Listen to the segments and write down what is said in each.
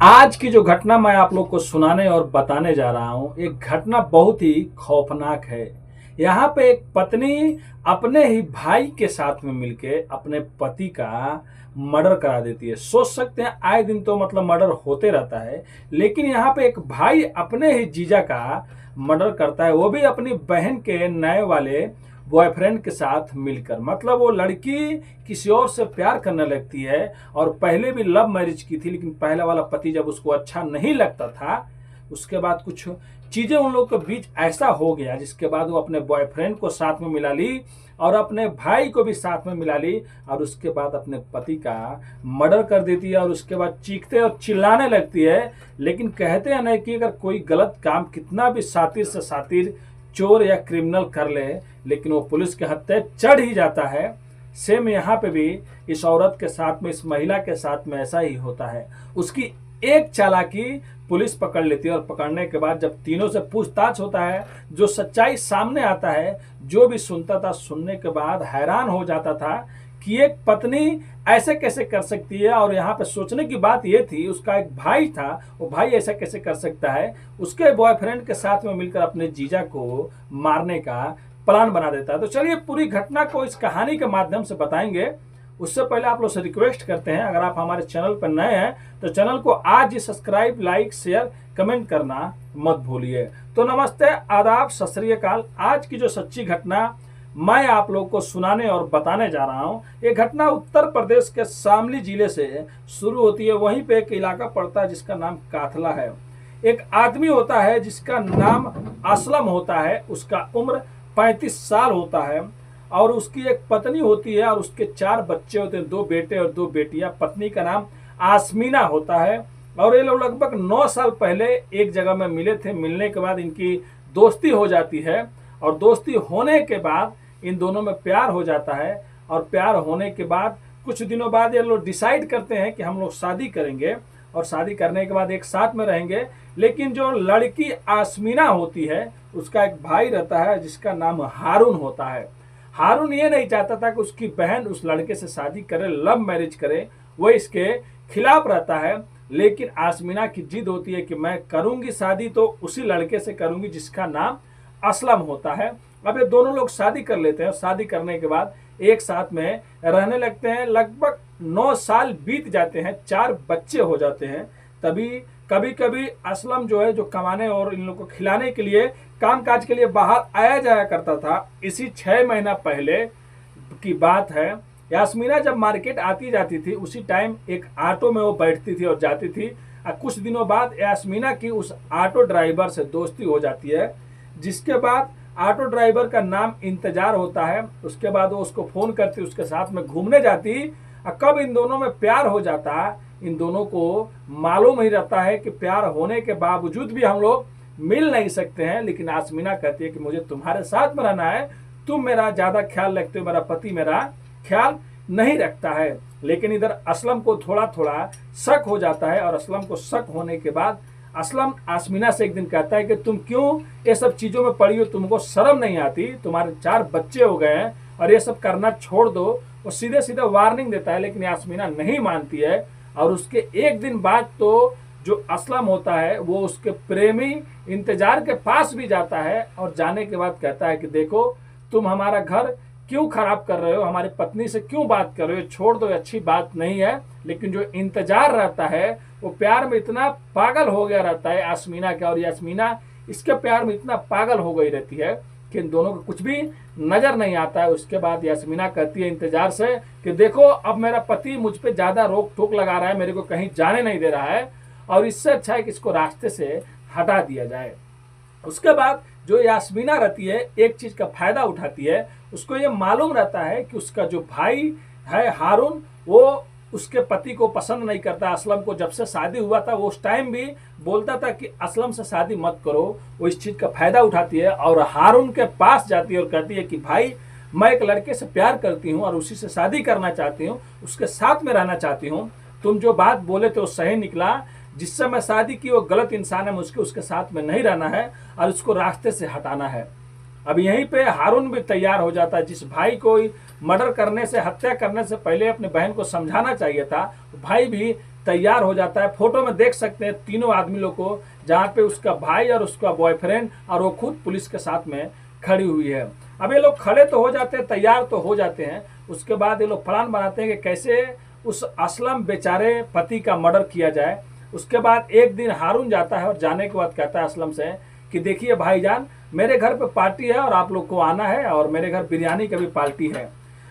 आज की जो घटना मैं आप लोग को सुनाने और बताने जा रहा हूँ, एक घटना बहुत ही खौफनाक है। यहाँ पे एक पत्नी अपने ही भाई के साथ में मिलके अपने पति का मर्डर करा देती है। सोच सकते हैं आए दिन तो मतलब मर्डर होते रहता है, लेकिन यहाँ पे एक भाई अपने ही जीजा का मर्डर करता है, वो भी अपनी बहन के नए वाले बॉयफ्रेंड के साथ मिलकर। मतलब वो लड़की किसी और से प्यार करने लगती है और पहले भी लव मैरिज की थी, लेकिन पहला वाला पति जब उसको अच्छा नहीं लगता था, उसके बाद कुछ चीजें उन लोगों के बीच ऐसा हो गया जिसके बाद वो अपने बॉयफ्रेंड को साथ में मिला ली और अपने भाई को भी साथ में मिला ली और उसके बाद अपने पति का मर्डर कर देती है और उसके बाद चीखते और चिल्लाने लगती है। लेकिन कहते हैं ना कि अगर कोई गलत काम कितना भी शातिर से शातिर चोर या क्रिमिनल कर ले, लेकिन वो पुलिस के हत्थे चढ़ ही जाता है। सेम यहाँ पे भी इस औरत के साथ में, इस महिला के साथ में ऐसा ही होता है। उसकी एक चालाकी पुलिस पकड़ लेती है और पकड़ने के बाद जब तीनों से पूछताछ होता है, जो सच्चाई सामने आता है, जो भी सुनता था सुनने के बाद हैरान हो जाता था कि एक पत्नी ऐसे कैसे कर सकती है। और यहाँ पे सोचने की बात ये थी, उसका एक भाई था, वो भाई ऐसा कैसे कर सकता है, उसके बॉयफ्रेंड के साथ में मिलकर अपने जीजा को मारने का प्लान बना देता है। तो चलिए पूरी घटना को इस कहानी के माध्यम से बताएंगे। उससे पहले आप लोग से रिक्वेस्ट करते हैं, अगर आप हमारे चैनल पर नए हैं तो चैनल को आज ही सब्सक्राइब, लाइक, शेयर, कमेंट करना मत भूलिए। तो नमस्ते, आदाब, सत श्री अकाल। आज की जो सच्ची घटना मैं आप लोग को सुनाने और बताने जा रहा हूँ, ये घटना उत्तर प्रदेश के शामली जिले से शुरू होती है। वहीं पे एक इलाका पड़ता है जिसका नाम काथला है। एक आदमी होता है जिसका नाम असलम होता है, उसका उम्र 35 साल होता है और उसकी एक पत्नी होती है और उसके 4 बच्चे होते हैं, 2 बेटे और 2 बेटियां। पत्नी का नाम आसमीना होता है और ये लोग लगभग 9 साल पहले एक जगह में मिले थे। मिलने के बाद इनकी दोस्ती हो जाती है और दोस्ती होने के बाद इन दोनों में प्यार हो जाता है और प्यार होने के बाद कुछ दिनों बाद ये लोग डिसाइड करते हैं कि हम लोग शादी करेंगे और शादी करने के बाद एक साथ में रहेंगे। लेकिन जो लड़की आसमीना होती है, उसका एक भाई रहता है जिसका नाम हारून होता है। हारून ये नहीं चाहता था कि उसकी बहन उस लड़के से शादी करे, लव मैरिज करे, वो इसके खिलाफ रहता है। लेकिन आसमीना की जिद होती है कि मैं करूंगी शादी तो उसी लड़के से करूंगी जिसका नाम असलम होता है। अब ये दोनों लोग शादी कर लेते हैं और शादी करने के बाद एक साथ में रहने लगते हैं। लगभग 9 साल बीत जाते हैं, 4 बच्चे हो जाते हैं। तभी कभी कभी असलम जो है, जो कमाने और इन लोगों को खिलाने के लिए, काम काज के लिए बाहर आया जाया करता था। इसी 6 महीना पहले की बात है। यास्मीना जब मार्केट आती जाती थी, उसी टाइम एक ऑटो में वो बैठती थी और जाती थी। कुछ दिनों बाद यास्मीना की उस ऑटो ड्राइवर से दोस्ती हो जाती है, जिसके बाद ऑटो ड्राइवर का नाम इंतजार होता है। उसके बाद वो उसको फोन करती, उसके साथ में घूमने जाती। कब इन दोनों में प्यार हो जाता, इन दोनों को मालूम ही रहता है कि प्यार होने के बावजूद भी हम लोग मिल नहीं सकते हैं। लेकिन आसमीना कहती है कि मुझे तुम्हारे साथ में रहना है, तुम मेरा ज्यादा ख्याल रखते हो, मेरा पति मेरा ख्याल नहीं रखता है। लेकिन इधर असलम को थोड़ा थोड़ा शक हो जाता है और असलम को शक होने के बाद असलम आसमीना से एक दिन कहता है कि तुम क्यों ये सब चीजों में पड़ी हो, तुमको शर्म नहीं आती, तुम्हारे 4 बच्चे हो गए हैं और ये सब करना छोड़ दो। वो सीधे सीधे वार्निंग देता है, लेकिन आसमीना नहीं मानती है। और उसके एक दिन बाद तो जो असलम होता है वो उसके प्रेमी इंतजार के पास भी जाता है और जाने के बाद कहता है कि देखो, तुम हमारा घर क्यों खराब कर रहे हो, हमारी पत्नी से क्यों बात कर रहे हो, छोड़ दो, अच्छी बात नहीं है। लेकिन जो इंतजार रहता है वो प्यार में इतना पागल हो गया रहता है आसमीना का, और यास्मीना इसके प्यार में इतना पागल हो गई रहती है कि इन दोनों को कुछ भी नजर नहीं आता है। उसके बाद यास्मीना कहती है इंतजार से कि देखो, अब मेरा पति मुझ पे ज्यादा रोक टोक लगा रहा है, मेरे को कहीं जाने नहीं दे रहा है और इससे अच्छा है कि इसको रास्ते से हटा दिया जाए। उसके बाद जो यास्मीना रहती है, एक चीज का फायदा उठाती है। उसको ये मालूम रहता है कि उसका जो भाई है हारून, वो उसके पति को पसंद नहीं करता। असलम को जब से शादी हुआ था, वो उस टाइम भी बोलता था कि असलम से शादी मत करो। वो इस चीज का फायदा उठाती है और हारून के पास जाती है और कहती है कि भाई, मैं एक लड़के से प्यार करती हूँ और उसी से शादी करना चाहती हूँ, उसके साथ में रहना चाहती हूँ। तुम जो बात बोले थे वो सही निकला, जिससे मैं शादी की वो गलत इंसान है, मुझको उसके साथ में नहीं रहना है और उसको रास्ते से हटाना है। अब यहीं पे हारून भी तैयार हो जाता है। जिस भाई को मर्डर करने से, हत्या करने से पहले अपने बहन को समझाना चाहिए था, भाई भी तैयार हो जाता है। फोटो में देख सकते हैं तीनों आदमी लोग को, जहाँ पे उसका भाई और उसका बॉयफ्रेंड और वो खुद पुलिस के साथ में खड़ी हुई है। अब ये लोग खड़े तो हो जाते हैं, तैयार तो हो जाते हैं। उसके बाद ये लोग प्लान बनाते हैं कि कैसे उस असलम बेचारे पति का मर्डर किया जाए। उसके बाद एक दिन हारून जाता है और जाने के बाद कहता है असलम से कि देखिए भाईजान, मेरे घर पे पार्टी है और आप लोग को आना है, और मेरे घर बिरयानी का भी पार्टी है।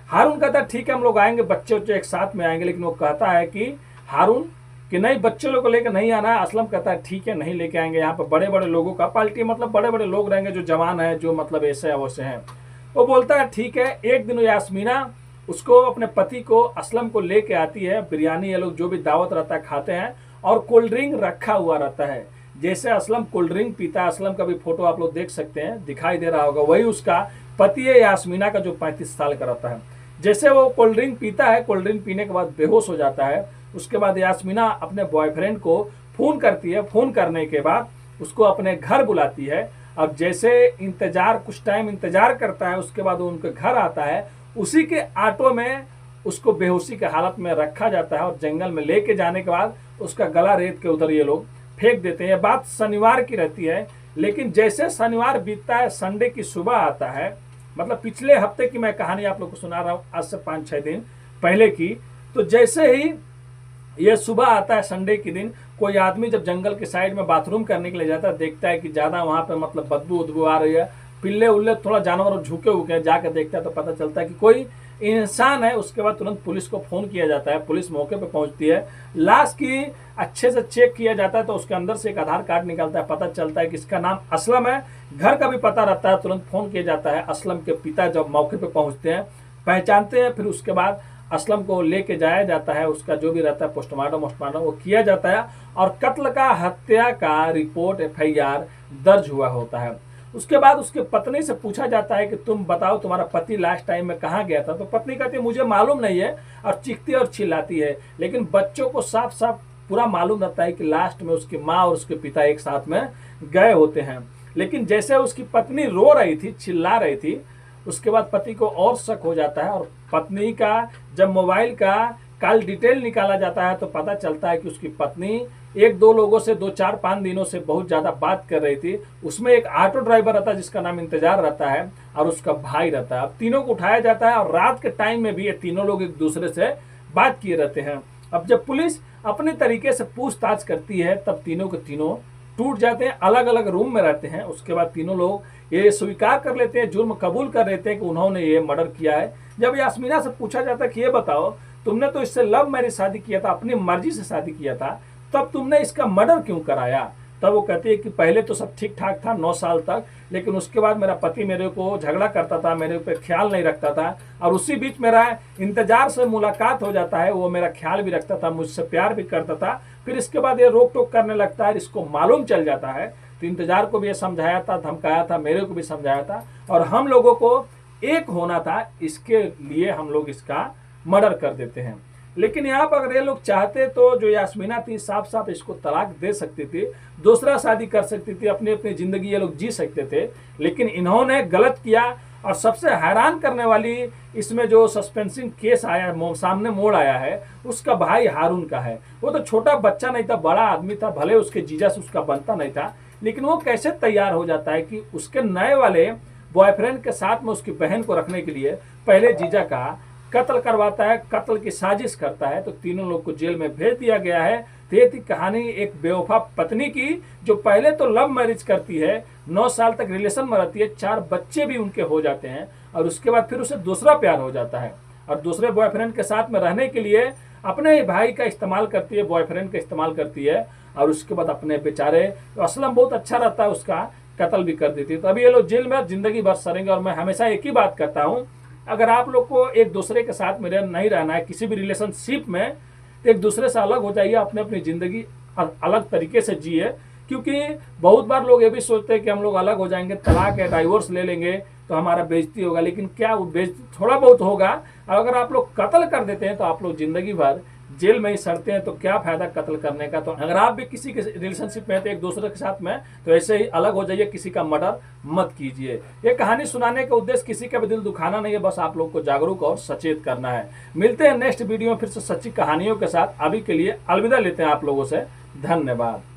हारून कहता है ठीक है हम लोग आएंगे, बच्चे बच्चे एक साथ में आएंगे। लेकिन वो कहता है कि हारून कि नहीं, बच्चे लोग को लेकर नहीं आना है। असलम कहता है ठीक है नहीं लेके आएंगे, यहाँ पर बड़े बड़े लोगों का पार्टी, मतलब बड़े बड़े लोग रहेंगे जो जवान है, जो मतलब ऐसे है वैसे हैं। वो बोलता है ठीक है। एक दिन यास्मीना उसको अपने पति को असलम को लेके आती है। बिरयानी ये लोग जो भी दावत रहता है खाते हैं, और कोल्ड ड्रिंक रखा हुआ रहता है। जैसे असलम कोल्ड ड्रिंक पीता है, असलम का भी फोटो आप लोग देख सकते हैं, दिखाई दे रहा होगा, वही उसका पति है यास्मीना का, जो 35 साल का रहता है। जैसे वो कोल्ड ड्रिंक पीता है, कोल्ड ड्रिंक पीने के बाद बेहोश हो जाता है। उसके बाद यास्मीना अपने बॉयफ्रेंड को फोन करती है। फोन करने के बाद उसको अपने घर बुलाती है। अब जैसे इंतजार, कुछ टाइम इंतजार करता है, उसके बाद वो उनके घर आता है। उसी के ऑटो में उसको बेहोशी के हालत में रखा जाता है, और जंगल में लेके जाने के बाद उसका गला रेत के उधर ये लोग फेंक देते हैं। ये बात शनिवार की रहती है। लेकिन जैसे शनिवार बीतता है, संडे की सुबह आता है, मतलब पिछले हफ्ते की मैं कहानी आप लोग को सुना रहा हूँ, आज से 5-6 दिन पहले की। तो जैसे ही ये सुबह आता है संडे के दिन, कोई आदमी जब जंगल के साइड में बाथरूम करने के लिए जाता है, देखता है कि ज़्यादा वहाँ पे मतलब बदबू उदबू आ रही है, पिल्ले उल्ले थोड़ा जानवर झुके हुए, जाकर देखता है तो पता चलता है कि कोई इंसान है। उसके बाद तुरंत पुलिस को फ़ोन किया जाता है। पुलिस मौके पे पहुंचती है। लाश की अच्छे से चेक किया जाता है, तो उसके अंदर से एक आधार कार्ड निकलता है। पता चलता है कि इसका नाम असलम है। घर का भी पता रहता है। तुरंत फ़ोन किया जाता है। असलम के पिता जब मौके पे पहुंचते हैं, पहचानते हैं, फिर उसके बाद असलम को लेके जाया जाता है। उसका जो भी रहता है पोस्टमार्टम वो किया जाता है, और कत्ल का, हत्या का रिपोर्ट FIR दर्ज हुआ होता है। उसके बाद उसके पत्नी से पूछा जाता है कि तुम बताओ तुम्हारा पति लास्ट टाइम में कहाँ गया था। तो पत्नी कहती है मुझे मालूम नहीं है, और चीखती और चिल्लाती है। लेकिन बच्चों को साफ साफ पूरा मालूम रहता है कि लास्ट में उसकी माँ और उसके पिता एक साथ में गए होते हैं। लेकिन जैसे उसकी पत्नी रो रही थी, चिल्ला रही थी, उसके बाद पति को और शक हो जाता है। और पत्नी का जब मोबाइल का कॉल डिटेल निकाला जाता है, तो पता चलता है कि उसकी पत्नी 1-2 लोगों से 2-4-5 दिनों से बहुत ज़्यादा बात कर रही थी। उसमें एक ऑटो ड्राइवर रहता है जिसका नाम इंतजार रहता है, और उसका भाई रहता है। अब तीनों को उठाया जाता है, और रात के टाइम में भी ये तीनों लोग एक दूसरे से बात किए रहते हैं। अब जब पुलिस अपने तरीके से पूछताछ करती है, तब तीनों के तीनों टूट जाते हैं, अलग अलग रूम में रहते हैं। उसके बाद तीनों लोग ये स्वीकार कर लेते हैं, जुर्म कबूल कर लेते हैं कि उन्होंने ये मर्डर किया है। जब यास्मीना से पूछा जाता है कि ये बताओ, तुमने तो इससे लव मैरिज शादी किया था, अपनी मर्जी से शादी किया था, तब तुमने इसका मर्डर क्यों कराया? तब वो कहती है कि पहले तो सब ठीक ठाक था 9 साल तक, लेकिन उसके बाद मेरा पति मेरे को झगड़ा करता था, मेरे पे ख्याल नहीं रखता था, और उसी बीच मेरा इंतजार से मुलाकात हो जाता है, वो मेरा ख्याल भी रखता था, मुझसे प्यार भी करता था। फिर इसके बाद ये रोक टोक करने लगता है, इसको मालूम चल जाता है। तो इंतजार को भी ये समझाया था, धमकाया था, मेरे को भी समझाया था, और हम लोगों को एक होना था, इसके लिए हम लोग इसका मर्डर कर देते हैं। लेकिन यहाँ पर अगर ये लोग चाहते तो जो यास्मीना थी साफ साफ इसको तलाक दे सकती थी, दूसरा शादी कर सकती थी, अपनी अपनी जिंदगी ये लोग जी सकते थे। लेकिन इन्होंने गलत किया। और सबसे हैरान करने वाली इसमें जो सस्पेंसिंग केस आया, सामने मोड़ आया है, उसका भाई हारून का है। वो तो छोटा बच्चा नहीं था, बड़ा आदमी था, भले उसके जीजा से उसका बनता नहीं था, लेकिन वो कैसे तैयार हो जाता है कि उसके नए वाले बॉयफ्रेंड के साथ में उसकी बहन को रखने के लिए पहले जीजा का कत्ल करवाता है, कत्ल की साजिश करता है। तो तीनों लोग को जेल में भेज दिया गया है। तो ये थी कहानी एक बेवफा पत्नी की, जो पहले तो लव मैरिज करती है, 9 साल तक रिलेशन में रहती है, 4 बच्चे भी उनके हो जाते हैं, और उसके बाद फिर उसे दूसरा प्यार हो जाता है, और दूसरे बॉयफ्रेंड के साथ में रहने के लिए अपने ही भाई का इस्तेमाल करती है, बॉयफ्रेंड का इस्तेमाल करती है, और उसके बाद अपने बेचारे असलम बहुत अच्छा रहता है, उसका कत्ल भी कर देती है। तो अभी ये लोग जेल में जिंदगी भर सड़ेंगे। और मैं हमेशा एक ही बात करता हूँ, अगर आप लोग को एक दूसरे के साथ में नहीं रहना है किसी भी रिलेशनशिप में, तो एक दूसरे से अलग हो जाइए, अपने अपनी ज़िंदगी अलग तरीके से जिए। क्योंकि बहुत बार लोग ये भी सोचते हैं कि हम लोग अलग हो जाएंगे, तलाक या डाइवोर्स ले लेंगे तो हमारा बेइज्जती होगा। लेकिन क्या वो बेइज्जती थोड़ा बहुत होगा, अगर आप लोग कत्ल कर देते हैं तो आप लोग ज़िंदगी भर जेल में ही सड़ते हैं तो क्या फायदा कत्ल करने का। तो अगर आप भी किसी के रिलेशनशिप में हैं तो एक दूसरे के साथ में तो ऐसे ही अलग हो जाइए, किसी का मर्डर मत कीजिए। ये कहानी सुनाने का उद्देश्य किसी का भी दिल दुखाना नहीं है, बस आप लोग को जागरूक और सचेत करना है। मिलते हैं नेक्स्ट वीडियो में फिर से सच्ची कहानियों के साथ। अभी के लिए अलविदा लेते हैं आप लोगों से। धन्यवाद।